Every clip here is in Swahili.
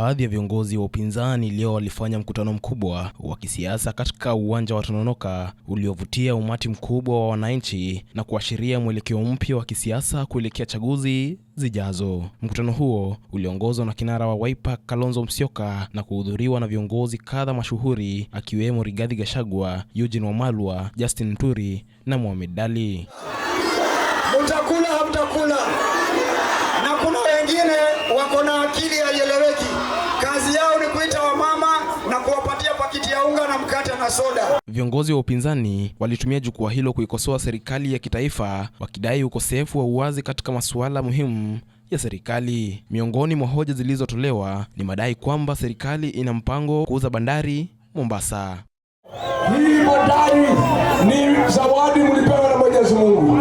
Baadhi ya viongozi wa upinzani leo walifanya mkutano mkubwa wa kisiasa katika uwanja wa Tononoka uliovutia umati mkubwa wa wananchi na kuashiria mwelekeo mpya wa kisiasa kuelekea chaguzi zijazo. Mkutano huo uliongozwa na kinara wa Wiper Kalonzo Musyoka na kuhudhuriwa na viongozi kadha mashuhuri akiwemo Rigathi Gachagua, Eugene Wamalwa, Justin Muturi na Mohamed Ali. Mtakula hamtakula. Na kuna wengine wako na akili haieleweki. Kazi yao ni kuita wamama na kuwapatia pakiti ya unga na mkate na soda. Viongozi wa upinzani walitumia jukwaa hilo kuikosoa serikali ya kitaifa wakidai ukosefu wa uwazi katika masuala muhimu ya serikali. Miongoni mwa hoja zilizotolewa ni madai kwamba serikali ina mpango kuuza bandari Mombasa. Hii bandari ni zawadi mlipewa na Mwenyezi Mungu.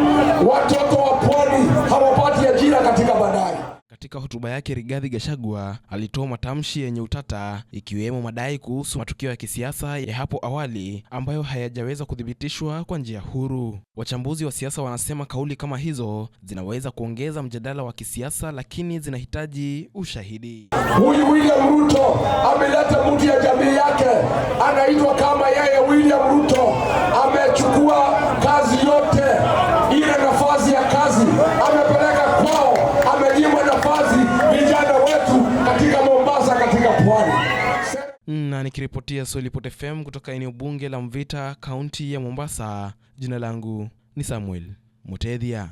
Watoto wa pwani hawapati ajira katika bandari. Katika hotuba yake, Rigathi Gachagua alitoa matamshi yenye utata ikiwemo madai kuhusu matukio ya kisiasa ya hapo awali ambayo hayajaweza kuthibitishwa kwa njia huru. Wachambuzi wa siasa wanasema kauli kama hizo zinaweza kuongeza mjadala wa kisiasa, lakini zinahitaji ushahidi. Huyu William Ruto ameleta mtu ya jamii yake, anaitwa kama yeye William Ruto, amechukua kazi yote, ile nafasi ya kazi amepeleka kwao, amenyimwa nafasi vijana wetu katika Mombasa, katika pwani. Na nikiripotia Solipot FM kutoka eneo bunge la Mvita, kaunti ya Mombasa, jina langu ni Samuel Mutethia.